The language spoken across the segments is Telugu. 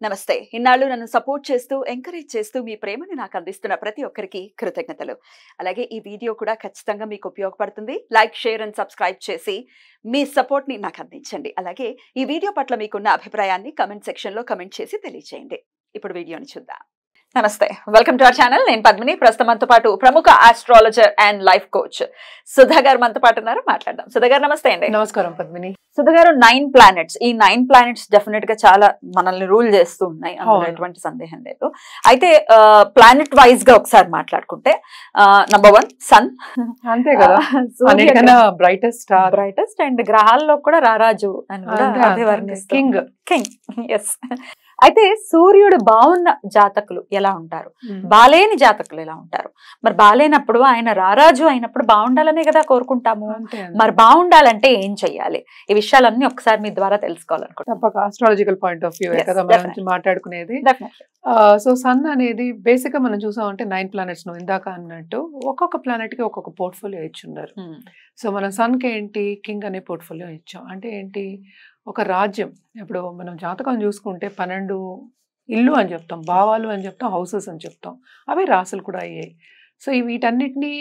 నమస్తే. ఇన్నాళ్ళు నన్ను సపోర్ట్ చేస్తూ, ఎంకరేజ్ చేస్తూ మీ ప్రేమని నాకు అందిస్తున్న ప్రతి ఒక్కరికి కృతజ్ఞతలు. అలాగే ఈ వీడియో కూడా ఖచ్చితంగా మీకు ఉపయోగపడుతుంది. లైక్, షేర్ అండ్ సబ్స్క్రైబ్ చేసి మీ సపోర్ట్‌ని నాకు అందించండి. అలాగే ఈ వీడియో పట్ల మీకున్న అభిప్రాయాన్ని కామెంట్ సెక్షన్‌లో కామెంట్ చేసి తెలియజేయండి. ఇప్పుడు వీడియోని చూద్దాం. నమస్తే, వెల్కమ్ టు అవర్ ఛానల్. నేను పద్మిని. ప్రస్తుతం మనతో పాటు ప్రముఖ astrologer and life coach Sudha గారు మనతో పాటు ఉన్నారు. మాట్లాడదాం. సుధా గారు నమస్తే అండి. నమస్కారం పద్మిని. సుధా గారు, 9 ప్లానెట్స్, ఈ 9 ప్లానెట్స్ డెఫినెట్ గా చాలా మనల్ని రూల్ చేస్తూ ఉన్నాయి, అందులో ఎటువంటి సందేహం లేదు. అయితే ప్లానెట్ వైజ్ గా ఒకసారి మాట్లాడుకుంటే నంబర్ 1 సన్, అంతే కదా, బ్రైటెస్ట్ అండ్ గ్రహాల్లో కూడా రారాజు అని కూడా అభివర్ణిస్తారు. కింగ్. ఎస్. అయితే సూర్యుడు బాగున్న జాతకులు ఎలా ఉంటారు, బాలేని జాతకులు ఎలా ఉంటారు? మరి బాలేనప్పుడు ఆయన రారాజు అయినప్పుడు బాగుండాలనే కదా కోరుకుంటాము. మరి బాగుండాలంటే ఏం చెయ్యాలి? ఈ విషయాలన్నీ ఒకసారి మీ ద్వారా తెలుసుకోవాలనుకుంటున్నాను. తప్పక ఆస్ట్రాలజికల్ పాయింట్ ఆఫ్ వ్యూ కదా మనం మాట్లాడుకునేది. సో సన్ అనేది బేసిక్ గా మనం చూసామంటే 9 ప్లానెట్స్ ను ఇందాక అన్నట్టు ఒక్కొక్క ప్లానెట్ కి ఒక్కొక్క పోర్ట్ఫోలియో ఇచ్చున్నారు. సో మనం సన్ కి ఏంటి, కింగ్ అనే పోర్ట్ఫోలియో ఇచ్చాం. అంటే ఏంటి, ఒక రాజ్యం. ఇప్పుడు మనం జాతకం చూసుకుంటే 12 ఇల్లు అని చెప్తాం, భావాలు అని చెప్తాం, హౌసెస్ అని చెప్తాం. అవి రాసులు కూడా అయ్యాయి. సో వీటన్నిటినీ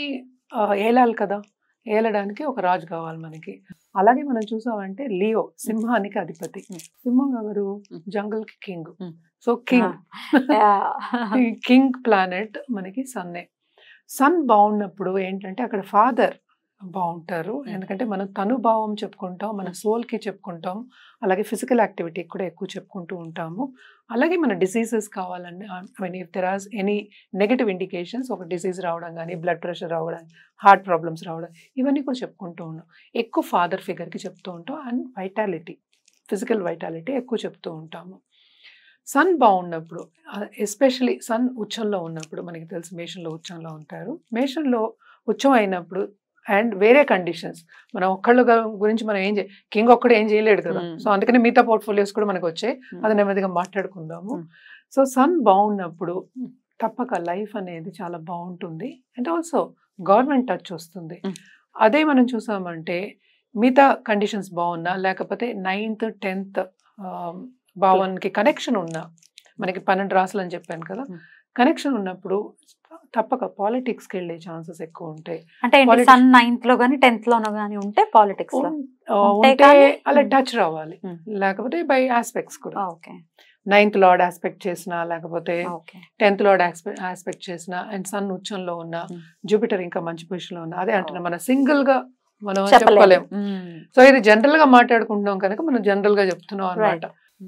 ఏలాలి కదా, ఏలడానికి ఒక రాజు కావాలి మనకి. అలాగే మనం చూసామంటే లియో సింహానికి అధిపతి. సింహం ఎవరు? జంగల్ కి కింగ్. సో కింగ్ ప్లానెట్ మనకి సన్నే. సన్ బాగున్నప్పుడు ఏంటంటే అక్కడ ఫాదర్ బాగుంటారు. ఎందుకంటే మనం తనుభావం చెప్పుకుంటాం, మన సోల్ కి చెప్పుకుంటాం, అలాగే ఫిజికల్ యాక్టివిటీ కూడా ఎక్కువ చెప్పుకుంటూ ఉంటాము. అలాగే మన డిసీజెస్ కావాలండి, I mean if there or any negative indications, ఒక డిసీజ్ రావడం కానీ, బ్లడ్ ప్రెషర్ రావడం, హార్ట్ ప్రాబ్లమ్స్ రావడం, ఇవన్నీ కూడా చెప్పుకుంటూ ఉన్నాం. ఎక్కువ ఫాదర్ ఫిగర్కి చెప్తూ ఉంటాం. అండ్ వైటాలిటీ, ఫిజికల్ వైటాలిటీ ఎక్కువ చెప్తూ ఉంటాము. సన్ బాగున్నప్పుడు, ఎస్పెషలీ సన్ ఉచ్చంలో ఉన్నప్పుడు, మనకి తెలుసు మేషంలో ఉచ్చంలో ఉంటారు. మేషంలో ఉచ్చం అయినప్పుడు అండ్ వేరే కండిషన్స్, మనం ఒక్కళ్ళ గురించి మనం కింగ్ ఒక్కడు ఏం చేయలేడు కదా. సో అందుకని మిగతా పోర్ట్ఫోలియోస్ కూడా మనకు వచ్చాయి, అది నెమ్మదిగా మాట్లాడుకుందాము. సో సన్ బాగున్నప్పుడు తప్పక లైఫ్ అనేది చాలా బాగుంటుంది. అండ్ ఆల్సో గవర్నమెంట్ టచ్ వస్తుంది. అదే మనం చూసామంటే మిగతా కండిషన్స్ బాగున్నా, లేకపోతే 9th 10th భావానికి కనెక్షన్ ఉన్నా, మనకి 12 రాసులు అని చెప్పాను కదా, కనెక్షన్ ఉన్నప్పుడు తప్పక పాలిటిక్స్కి వెళ్ళే ఛాన్సెస్ ఎక్కువ ఉంటాయి. అంటే సన్ 9th లో గానీ 10th లోనో గానీ ఉంటే పాలిటిక్స్ ఉంటే అలా టచ్ రావాలి, లేకపోతే బై ఆస్పెక్ట్స్ కూడా. 9th లార్డ్ ఆస్పెక్ట్ చేసినా, లేకపోతే 10th లార్డ్ ఆస్పెక్ట్ చేసినా, అండ్ సన్ ఉచ్చంలో ఉన్న, జూపిటర్ ఇంకా మంచి పొజిషన్ లో ఉన్న, అదే అంటున్నా మనం సింగిల్ గా మనం చెప్పలేము. సో ఇది జనరల్ గా మాట్లాడుకుంటున్నాం కనుక మనం జనరల్ గా చెప్తున్నాం అనమాట.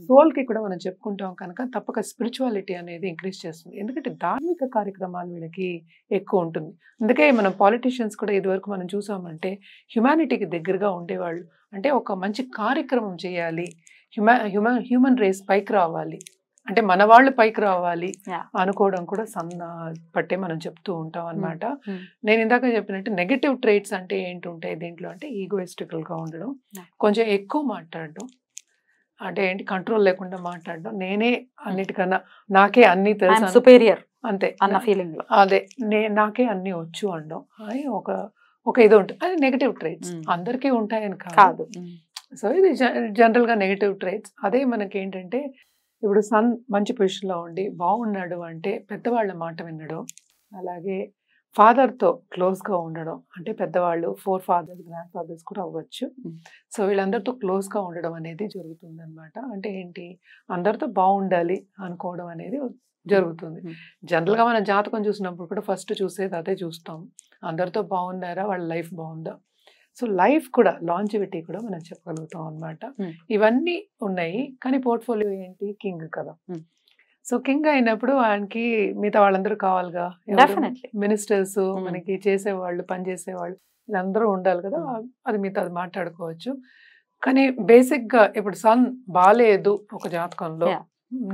సోల్ కి కూడా మనం చెప్పుకుంటాం కనుక తప్పక స్పిరిచువాలిటీ అనేది ఇంక్రీజ్ చేస్తుంది. ఎందుకంటే ధార్మిక కార్యక్రమాలు వీళ్ళకి ఎక్కువ ఉంటుంది. అందుకే మనం పాలిటీషియన్స్ కూడా ఇదివరకు మనం చూసామంటే హ్యుమానిటీకి దగ్గరగా ఉండేవాళ్ళు. అంటే ఒక మంచి కార్యక్రమం చేయాలి, హ్యూమన్ రేస్ పైకి రావాలి, అంటే మన వాళ్ళు పైకి రావాలి అనుకోవడం కూడా పట్టే మనం చెప్తూ ఉంటాం అనమాట. నేను ఇందాక చెప్పినట్టు నెగటివ్ ట్రైట్స్ అంటే ఏంటుంటాయి దీంట్లో అంటే ఈగోయిస్టికల్ గా ఉండడం, కొంచెం ఎక్కువ మాట్లాడడం, అంటే ఏంటి కంట్రోల్ లేకుండా మాట్లాడడం, నేనే అన్నిటికన్నా, నాకే అన్ని తెలుసు, సుపీరియర్ అంతే అన్న ఫీలింగ్ లో, అదే నాకే అన్ని వచ్చు అనడం, అది ఒక ఇది ఉంటుంది. అది నెగటివ్ ట్రైట్స్, అందరికీ ఉంటాయని కాదు. సో ఇది జనరల్ గా నెగటివ్ ట్రైట్స్. అదే మనకి ఏంటంటే ఇప్పుడు సన్ మంచి పొజిషన్ లో ఉండి బాగున్నాడు అంటే పెద్దవాళ్ళ మాట వినడం, అలాగే ఫాదర్తో క్లోజ్గా ఉండడం, అంటే పెద్దవాళ్ళు 4 fathers గ్రాండ్ ఫాదర్స్ కూడా అవ్వచ్చు. సో వీళ్ళందరితో క్లోజ్గా ఉండడం అనేది జరుగుతుంది అనమాట. అంటే ఏంటి, అందరితో బాగుండాలి అనుకోవడం అనేది జరుగుతుంది. జనరల్గా మనం జాతకం చూసినప్పుడు కూడా ఫస్ట్ చూసేది అదే చూస్తాం, అందరితో బాగున్నారా, వాళ్ళ లైఫ్ బాగుందా. సో లైఫ్ కూడా, లాంజివిటీ కూడా మనం చెప్పగలుగుతాం అనమాట. ఇవన్నీ ఉన్నాయి. కానీ పోర్ట్ఫోలియో ఏంటి, కింగ్ కదా. సో కింగ్ అయినప్పుడు ఆయనకి మిగతా వాళ్ళందరూ కావాలిగా, మినిస్టర్స్, మనకి చేసేవాళ్ళు, పనిచేసేవాళ్ళు, వీళ్ళందరూ ఉండాలి కదా. అది మిగతా అది మాట్లాడుకోవచ్చు. కానీ బేసిక్ గా ఇప్పుడు సన్ బాలేదు ఒక జాతకంలో,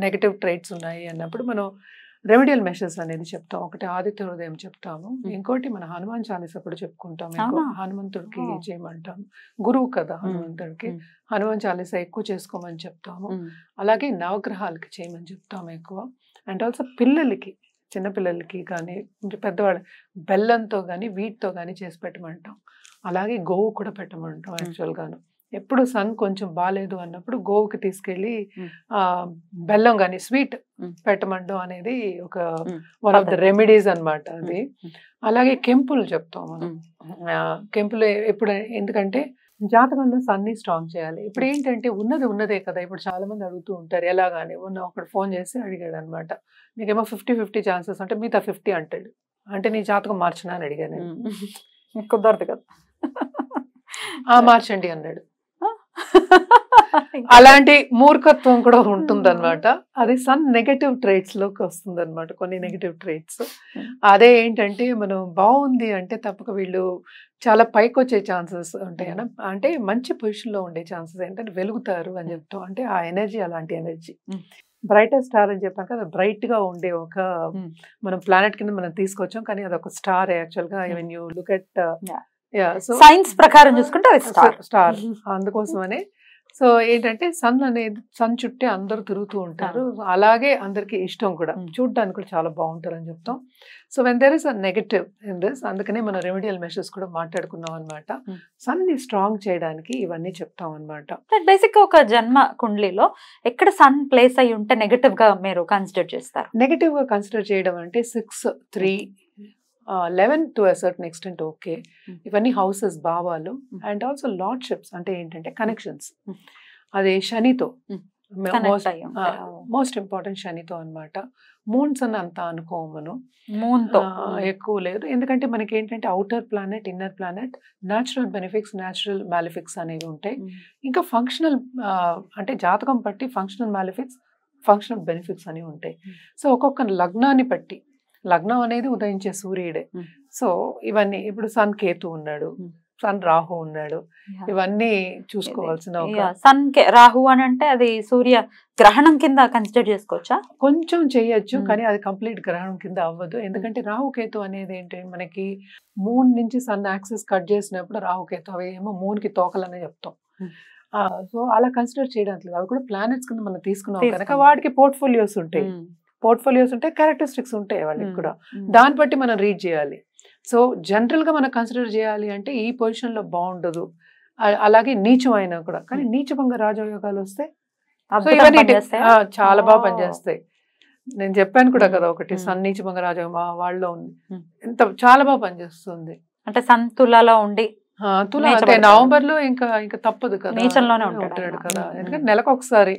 నెగటివ్ ట్రైట్స్ ఉన్నాయి అన్నప్పుడు మనం రెమెడియల్ మెషర్స్ అనేది చెప్తాం. ఒకటి ఆదిత్య హృదయం చెప్తాము, ఇంకోటి మన హనుమాన్ చాలీసా కూడా చెప్పుకుంటాం. హనుమంతుడికి చేయమంటాం, గురువు కదా హనుమంతుడికి, హనుమాన్ చాలీసా ఎక్కువ చేసుకోమని చెప్తాము. అలాగే నవగ్రహాలకి చేయమని చెప్తాము ఎక్కువ. అండ్ ఆల్సో పిల్లలకి, చిన్నపిల్లలకి కానీ పెద్దవాళ్ళు బెల్లంతో కానీ వీటితో కానీ చేసి పెట్టమంటాం. అలాగే గోవు కూడా పెట్టమంటాం యాక్చువల్గాను. ఎప్పుడు సన్ కొంచెం బాగాలేదు అన్నప్పుడు గోవుకి తీసుకెళ్ళి బెల్లం కానీ స్వీట్ పెట్టమండం అనేది ఒక వన్ ఆఫ్ ద రెమెడీస్ అన్నమాట అది. అలాగే కెంపులు చెప్తాం మనం. కెంపులు ఎప్పుడు ఎందుకంటే జాతకంలో సన్ని స్ట్రాంగ్ చేయాలి. ఇప్పుడు ఏంటంటే ఉన్నదే కదా. ఇప్పుడు చాలా మంది అడుగుతూ ఉంటారు ఎలాగాని. ఒకడు ఫోన్ చేసి అడిగాడు అనమాట, నీకేమో 50-50 ఛాన్సెస్ అంటే మిగతా 50 అంటాడు. అంటే నీ జాతకం మార్చినా అని అడిగాను. కుదరదు కదా. మార్చండి అన్నాడు. అలాంటి మూర్ఖత్వం కూడా ఉంటుందన్నమాట. అది సన్ నెగటివ్ ట్రేట్స్ లోకి వస్తుంది అనమాట, కొన్ని నెగటివ్ ట్రేట్స్. అదే ఏంటంటే మనం బాగుంది అంటే తప్పక వీళ్ళు చాలా పైకి వచ్చే ఛాన్సెస్ ఉంటాయి అన్న, అంటే మంచి పొజిషన్ లో ఉండే ఛాన్సెస్ ఏంటంటే వెలుగుతారు అని చెప్తాం. అంటే ఆ ఎనర్జీ అలాంటి ఎనర్జీ. బ్రైటెస్ట్ స్టార్ అని చెప్పాను కదా, బ్రైట్ గా ఉండే ఒక మనం ప్లానెట్ కింద మనం తీసుకొచ్చాం, కానీ అది ఒక స్టార్ యాక్చువల్ గా. When you look at science ప్రకారం చూసుకుంటే స్టార్. అందుకోసమనే సో ఏంటంటే సన్ చుట్టే అందరూ తిరుగుతూ ఉంటారు. అలాగే అందరికి ఇష్టం కూడా, చూడడానికి కూడా చాలా బాగుంటారు అని చెప్తాం. So when there is a negative in this, అందుకనే మనం రెమెడియల్ మెషర్స్ కూడా మాట్లాడుకున్నాం అనమాట. సన్ ని స్ట్రాంగ్ చేయడానికి ఇవన్నీ చెప్తాం అనమాట. బేసిక్ గా ఒక జన్మ కుండలిలో ఎక్కడ సన్ ప్లేస్ అయి ఉంటే నెగటివ్ గా మీరు కన్సిడర్ చేస్తారు? నెగటివ్ గా కన్సిడర్ చేయడం అంటే 6, 3, 11 to a certain extent okay. ఇవన్నీ హౌసెస్ భావాలు. అండ్ ఆల్సో లార్డ్షిప్స్ అంటే ఏంటంటే కనెక్షన్స్. అది శనితో మోస్ట్ ఇంపార్టెంట్, శనితో అనమాట. మూన్స్ అని అంత అనుకోము మనం, మూన్తో ఎక్కువ లేదు. ఎందుకంటే మనకి ఏంటంటే outer planet, inner planet, natural benefics, natural malefics అనేవి ఉంటాయి. ఇంకా ఫంక్షనల్ అంటే జాతకం బట్టి ఫంక్షనల్ మ్యాలిఫిక్స్, ఫంక్షనల్ బెనిఫిట్స్ అనేవి ఉంటాయి. సో ఒక్కొక్క లగ్నాన్ని బట్టి, లగ్నం అనేది ఉదయించే సూర్యుడే. సో ఇవన్నీ ఇప్పుడు సన్ కేతు ఉన్నాడు, సన్ రాహు ఉన్నాడు, ఇవన్నీ చూసుకోవాల్సిన. సన్ రాహు అని అంటే అది సూర్య గ్రహణం కింద కన్సిడర్ చేసుకోవచ్చా? కొంచెం చేయొచ్చు, కానీ అది కంప్లీట్ గ్రహణం కింద అవ్వదు. ఎందుకంటే రాహుకేతు అనేది ఏంటి, మనకి మూన్ నుంచి సన్ యాక్సిస్ కట్ చేసినప్పుడు రాహుకేతు అవి ఏమో మూన్ కి తోకలనే చెప్తాం. సో అలా కన్సిడర్ చేయడానికి లేదు. అవి కూడా ప్లానెట్స్ కింద మనం తీసుకున్నాం కనుక వాటికి పోర్ట్ఫోలియోస్ ఉంటాయి, క్యారెక్టరిస్టిక్స్ ఉంటాయి వాళ్ళకి కూడా. దాన్ని బట్టి మనం రీడ్ చేయాలి. సో జనరల్ గా మనం కన్సిడర్ చేయాలి అంటే ఈ పొజిషన్ లో బాగుండదు, అలాగే నీచం అయినా కూడా. కానీ నీచభంగ రాజయోగాలు వస్తే చాలా బాగా పనిచేస్తాయి. నేను చెప్పాను కూడా కదా ఒకటి, సన్ నీచభంగ రాజయోగం వాళ్ళలో ఉంది, ఎంత చాలా బాగా పనిచేస్తుంది. అంటే సన్ తులాలో ఉండి, తులా అంటే నవంబర్ లో ఇంకా తప్పదు కదా, నీచంలోనే ఉంటాడు కదా. ఎందుకంటే నెలకు ఒకసారి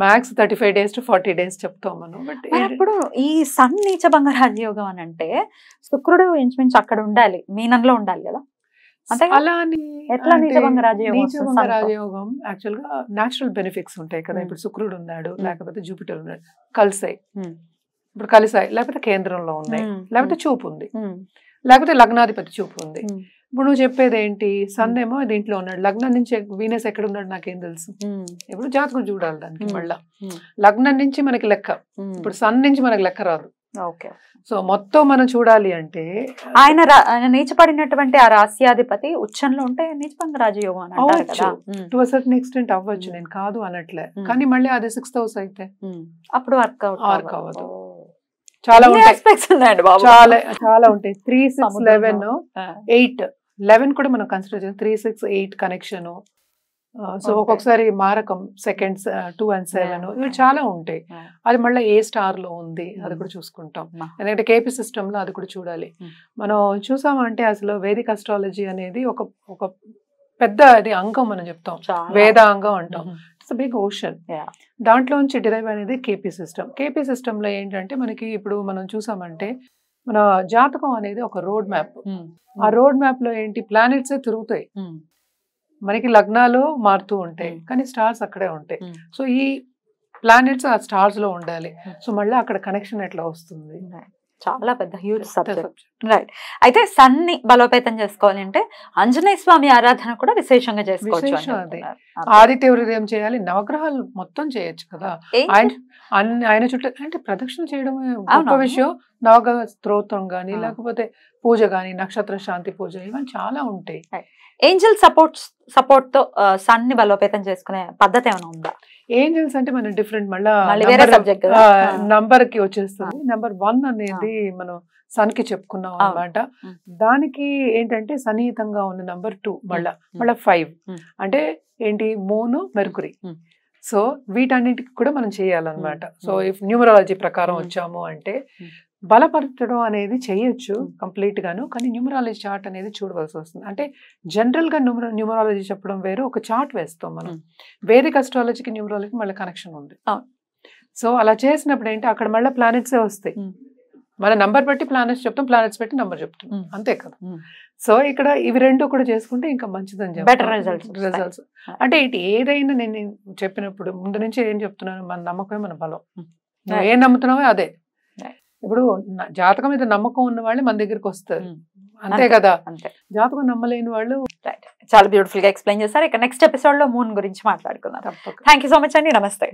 మ్యాక్స్ 35 days to 40 days చెప్తాం మనం. బట్ ఇప్పుడు ఈ సన్ నీచభంగ రాజయోగం అని అంటే శుక్రుడు ఇంచుమించు అక్కడ ఉండాలి, మీనంలో ఉండాలి కదా. అలా అని ఎట్లా నీచభంగ రాజయోగం యాక్చువల్ గా న్యాచురల్ బెనిఫిట్స్ ఉంటాయి కదా. ఇప్పుడు శుక్రుడు ఉన్నాడు, లేకపోతే జూపిటర్ ఉన్నాడు, కలిసాయి. ఇప్పుడు కలిసాయి, లేకపోతే కేంద్రంలో ఉన్నాయి, లేకపోతే చూపు ఉంది, లేకపోతే లగ్నాధిపతి చూపు ఉంది. ఇప్పుడు నువ్వు చెప్పేది ఏంటి, సన్ ఏమో దీంట్లో ఉన్నాడు, లగ్నం నుంచి వీనస్ ఎక్కడ ఉన్నాడు నాకేం తెలుసు. ఇప్పుడు జాతకం చూడాలి దానికి. మళ్ళా లగ్నం నుంచి మనకి లెక్క, ఇప్పుడు సన్ నుంచి మనకి లెక్క రాదు. సో మొత్తం మనం చూడాలి అంటే ఆయన నీచపడినటువంటి ఆ రాస్యాధిపతి ఉచ్చంలో ఉంటే నీచభంగ రాజయోగం అవ్వచ్చు, టు అ సర్టన్ ఎక్స్టెంట్ అవ్వచ్చు, నేను కాదు అనట్లే. కానీ మళ్ళీ అది 6th house అయితే అప్పుడు వర్క్ అవ్వదు. చాలా ఉంటాయి, చాలా ఉంటాయి. 3, 6, 11, 8, 11 కూడా మనం కన్సిడర్ చేస్తాం. 3, 6, 8 కనెక్షన్. సో ఒక్కొక్కసారి మారకం, సెకండ్స్ 2 and 7 ఇవి చాలా ఉంటాయి. అది మళ్ళీ ఏ స్టార్ లో ఉంది అది కూడా చూసుకుంటాం. ఎందుకంటే కేపీ సిస్టమ్ లో అది కూడా చూడాలి. మనం చూసామంటే అసలు వేదిక్ అస్ట్రాలజీ అనేది ఒక పెద్ద అది అంగం మనం చెప్తాం, వేద అంగం అంటాం. It's big ocean. దాంట్లోంచి డిరైవ్ అనేది కేపీ సిస్టమ్. కేపీ సిస్టమ్ లో ఏంటంటే మనకి ఇప్పుడు మనం చూసామంటే మన జాతకం అనేది ఒక రోడ్ మ్యాప్. ఆ రోడ్ మ్యాప్ లో ఏంటి, ప్లానెట్స్ తిరుగుతాయి, మనకి లగ్నాలు మారుతూ ఉంటాయి, కానీ స్టార్స్ అక్కడే ఉంటాయి. సో ఈ ప్లానెట్స్ ఆ స్టార్స్ లో ఉండాలి. సో మళ్ళీ అక్కడ కనెక్షన్ ఎట్లా వస్తుంది, చాలా పెద్ద హ్యూజ్ సబ్జెక్ట్. రైట్. అయితే సన్ ని బలోపేతం చేసుకోవాలి అంటే ఆంజనేయ స్వామి ఆరాధన కూడా విశేషంగా చేసుకోవచ్చు. ఆదిత్య హృదయం చేయాలి, నవగ్రహాలు మొత్తం చేయొచ్చు కదా. ఆయన చుట్టూ అంటే ప్రదక్షిణ చేయడం గొప్ప విషయం. నవగ్రహ స్తోత్రం గానీ, లేకపోతే పూజ గానీ, నక్షత్ర శాంతి పూజ, ఇవన్నీ చాలా ఉంటాయి. ఏంజల్ సపోర్ట్ తో సన్ ని బలోపేతం చేసుకునే పద్ధతి ఏమైనా ఉందా? ఏంజల్స్ అంటే మనం డిఫరెంట్ మళ్ళీ నంబర్ కి వచ్చేస్తుంది. నెంబర్ 1 అనేది మనం సన్ కి చెప్పుకున్నాం అనమాట. దానికి ఏంటంటే సన్నిహితంగా ఉన్న నంబర్ 2 మళ్ళా 5 అంటే ఏంటి మూన్ మెర్కురీ. సో వీటన్నిటికి కూడా మనం చేయాలన్నమాట. సో ఇఫ్ న్యూమరాలజీ ప్రకారం వచ్చాము అంటే బలపరచడం అనేది చేయొచ్చు కంప్లీట్ గాను, కానీ న్యూమరాలజీ చార్ట్ అనేది చూడవలసి వస్తుంది. అంటే జనరల్ గా న్యూమరాలజీ చెప్పడం వేరు, ఒక చార్ట్ వేస్తాం మనం. వేదిక్ అస్ట్రాలజీకి న్యూమరాలజీకి మళ్ళీ కనెక్షన్ ఉంది. సో అలా చేసినప్పుడు ఏంటి అక్కడ మళ్ళీ ప్లానెట్సే వస్తాయి. మన నంబర్ బట్టి ప్లానెట్స్ చెప్తాం, ప్లానెట్స్ బట్టి నంబర్ చెప్తాం, అంతే కదా. సో ఇక్కడ ఇవి రెండు కూడా చేసుకుంటే ఇంకా మంచిదని చెప్పాలి. రిజల్ట్స్ అంటే ఇటు ఏదైనా నేను చెప్పినప్పుడు ముందు నుంచి ఏం చెప్తున్నాను, మన నమ్మకమే మన బలం. నువ్వు ఏం నమ్ముతున్నావో అదే. ఇప్పుడు జాతకం మీద నమ్మకం ఉన్న వాళ్ళు మన దగ్గరికి వస్తారు, అంతే కదా. జాతకం నమ్మలేని వాళ్ళు. చాలా బ్యూటిఫుల్ గా ఎక్స్ప్లెయిన్ చేస్తారు. ఇక నెక్స్ట్ ఎపిసోడ్ లో మూన్ గురించి మాట్లాడుకుందాం. థ్యాంక్ యూ సో మచ్ అండి. నమస్తే.